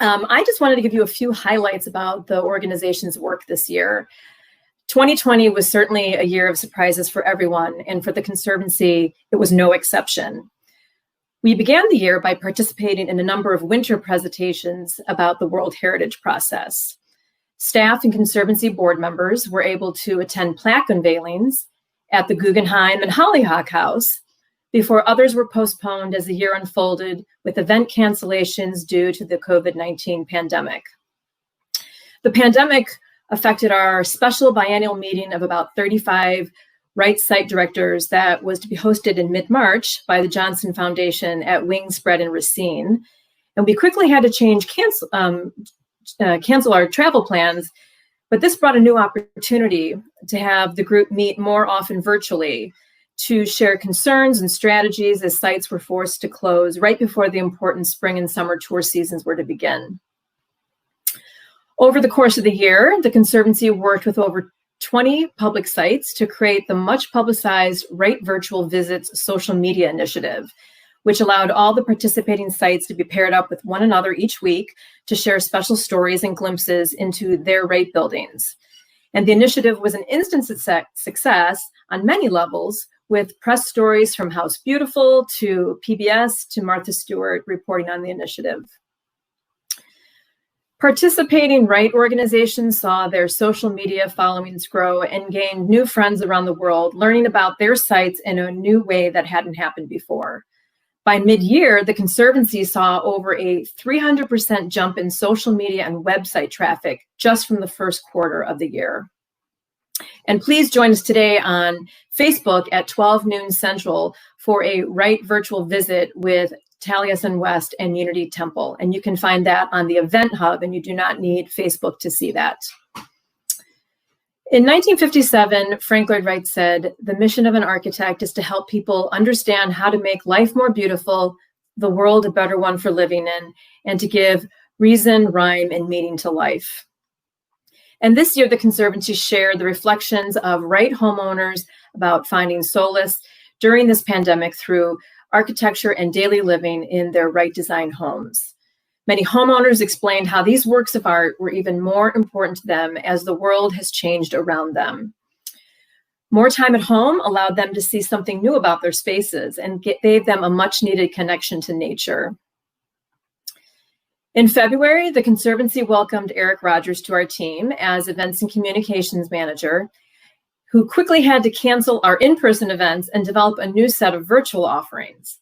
I just wanted to give you a few highlights about the organization's work this year. 2020 was certainly a year of surprises for everyone, and for the Conservancy, it was no exception. We began the year by participating in a number of winter presentations about the World Heritage process. Staff and Conservancy board members were able to attend plaque unveilings at the Guggenheim and Hollyhock House before others were postponed as the year unfolded with event cancellations due to the COVID-19 pandemic. The pandemic affected our special biennial meeting of about 35 Wright site directors that was to be hosted in mid-March by the Johnson Foundation at Wing Spread in Racine. And we quickly had to cancel our travel plans, but this brought a new opportunity to have the group meet more often virtually to share concerns and strategies as sites were forced to close right before the important spring and summer tour seasons were to begin. Over the course of the year, the Conservancy worked with over 20 public sites to create the much publicized Wright Virtual Visits social media initiative, which allowed all the participating sites to be paired up with one another each week to share special stories and glimpses into their Wright buildings. And the initiative was an instant success on many levels, with press stories from House Beautiful to PBS to Martha Stewart reporting on the initiative. Participating Wright organizations saw their social media followings grow and gained new friends around the world, learning about their sites in a new way that hadn't happened before. By mid-year, the Conservancy saw over a 300% jump in social media and website traffic just from the first quarter of the year. And please join us today on Facebook at 12 noon Central for a Wright virtual visit with Taliesin West and Unity Temple. And you can find that on the Event Hub, and you do not need Facebook to see that. In 1957, Frank Lloyd Wright said, "The mission of an architect is to help people understand how to make life more beautiful, the world a better one for living in, and to give reason, rhyme, and meaning to life." And this year, the Conservancy shared the reflections of Wright homeowners about finding solace during this pandemic through architecture and daily living in their Wright design homes. Many homeowners explained how these works of art were even more important to them as the world has changed around them. More time at home allowed them to see something new about their spaces and gave them a much needed connection to nature. In February, the Conservancy welcomed Eric Rogers to our team as Events and Communications Manager, who quickly had to cancel our in-person events and develop a new set of virtual offerings.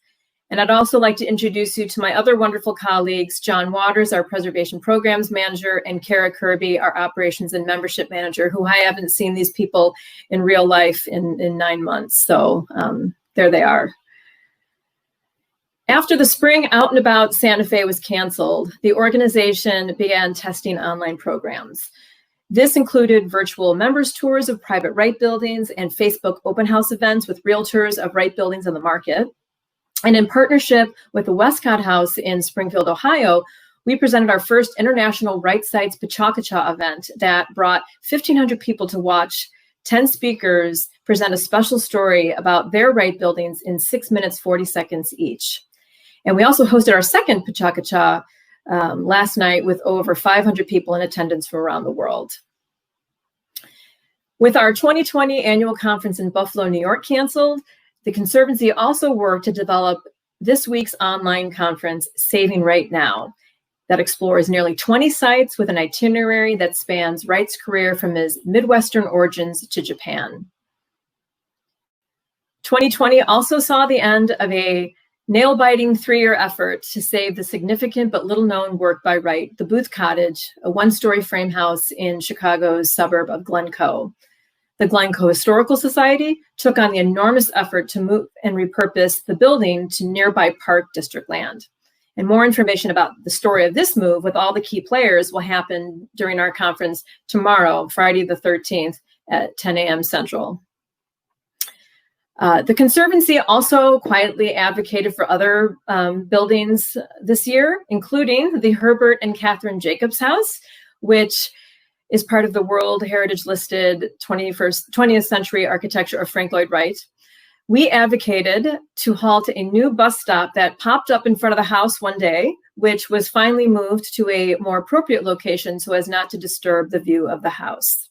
And I'd also like to introduce you to my other wonderful colleagues, John Waters, our Preservation Programs Manager, and Kara Kirby, our Operations and Membership Manager, who I haven't seen these people in real life in 9 months. So there they are. After the Spring Out and About Santa Fe was canceled, the organization began testing online programs. This included virtual members tours of private Wright buildings and Facebook open house events with realtors of Wright buildings on the market. And in partnership with the Westcott House in Springfield, Ohio, we presented our first International Wright Sites Pachacacha event that brought 1,500 people to watch 10 speakers present a special story about their Wright buildings in 6 minutes, 40 seconds each. And we also hosted our second Pachacacha last night with over 500 people in attendance from around the world. With our 2020 annual conference in Buffalo, New York canceled, the Conservancy also worked to develop this week's online conference, Saving Wright Now, that explores nearly 20 sites with an itinerary that spans Wright's career from his Midwestern origins to Japan. 2020 also saw the end of a nail-biting 3-year effort to save the significant but little-known work by Wright, the Booth Cottage, a one-story frame house in Chicago's suburb of Glencoe. The Glencoe Historical Society took on the enormous effort to move and repurpose the building to nearby Park District land. And more information about the story of this move with all the key players will happen during our conference tomorrow, Friday the 13th at 10 a.m. Central. The Conservancy also quietly advocated for other buildings this year, including the Herbert and Catherine Jacobs House, which is part of the World Heritage listed 20th century architecture of Frank Lloyd Wright. We advocated to halt a new bus stop that popped up in front of the house one day, which was finally moved to a more appropriate location so as not to disturb the view of the house.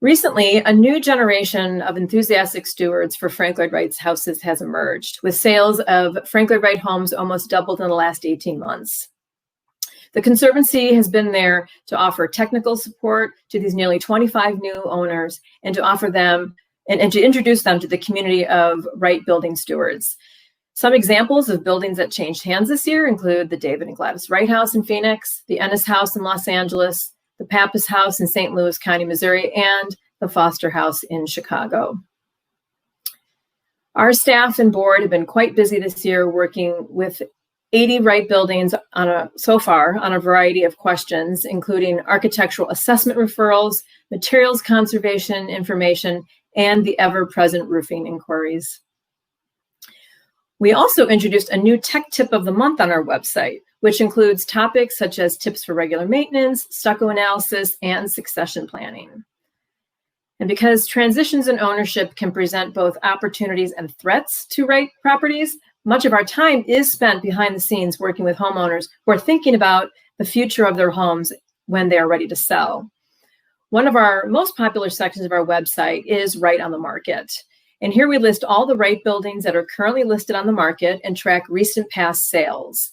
Recently, a new generation of enthusiastic stewards for Frank Lloyd Wright's houses has emerged, with sales of Frank Lloyd Wright homes almost doubled in the last 18 months. The Conservancy has been there to offer technical support to these nearly 25 new owners and to offer them and to introduce them to the community of Wright building stewards. Some examples of buildings that changed hands this year include the David and Gladys Wright House in Phoenix, the Ennis House in Los Angeles, the Pappas House in St. Louis County, Missouri, and the Foster House in Chicago. Our staff and board have been quite busy this year working with 80 Wright buildings so far on a variety of questions, including architectural assessment referrals, materials conservation information, and the ever-present roofing inquiries. We also introduced a new tech tip of the month on our website, which includes topics such as tips for regular maintenance, stucco analysis, and succession planning. And because transitions in ownership can present both opportunities and threats to Wright properties, much of our time is spent behind the scenes working with homeowners who are thinking about the future of their homes when they are ready to sell. One of our most popular sections of our website is Wright on the Market. And here we list all the Wright buildings that are currently listed on the market and track recent past sales.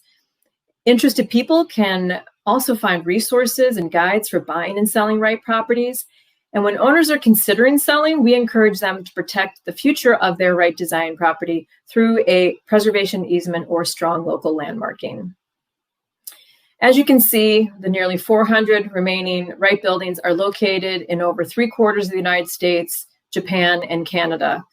Interested people can also find resources and guides for buying and selling Wright properties. And when owners are considering selling, we encourage them to protect the future of their Wright design property through a preservation easement or strong local landmarking. As you can see, the nearly 400 remaining Wright buildings are located in over 3/4 of the United States, Japan, and Canada.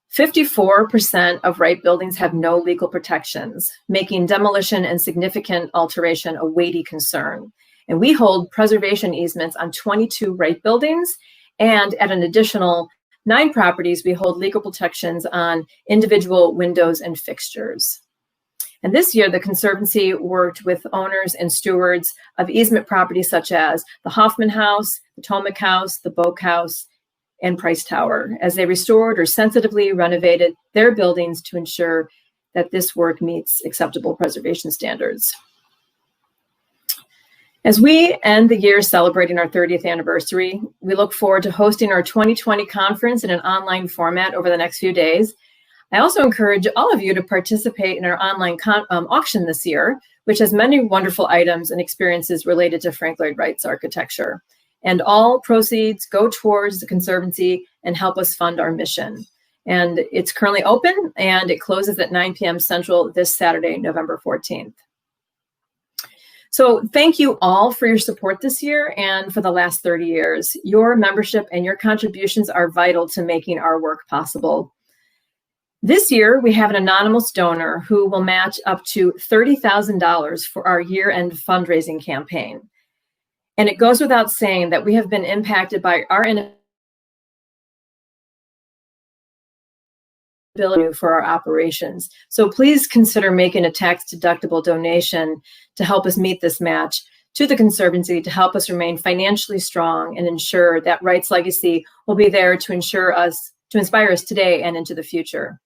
54% of Wright buildings have no legal protections, making demolition and significant alteration a weighty concern. And we hold preservation easements on 22 Wright buildings, and at an additional 9 properties, we hold legal protections on individual windows and fixtures. And this year, the Conservancy worked with owners and stewards of easement properties such as the Hoffman House, the Tomic House, the Boak House, and Price Tower, as they restored or sensitively renovated their buildings to ensure that this work meets acceptable preservation standards. As we end the year celebrating our 30th anniversary, we look forward to hosting our 2020 conference in an online format over the next few days. I also encourage all of you to participate in our online auction this year, which has many wonderful items and experiences related to Frank Lloyd Wright's architecture. And all proceeds go towards the Conservancy and help us fund our mission. And it's currently open, and it closes at 9 p.m. Central this Saturday, November 14th. So thank you all for your support this year and for the last 30 years. Your membership and your contributions are vital to making our work possible. This year, we have an anonymous donor who will match up to $30,000 for our year-end fundraising campaign. And it goes without saying that we have been impacted by our inability for our operations. So please consider making a tax-deductible donation to help us meet this match to the Conservancy, to help us remain financially strong and ensure that Wright's legacy will be there to inspire us today and into the future.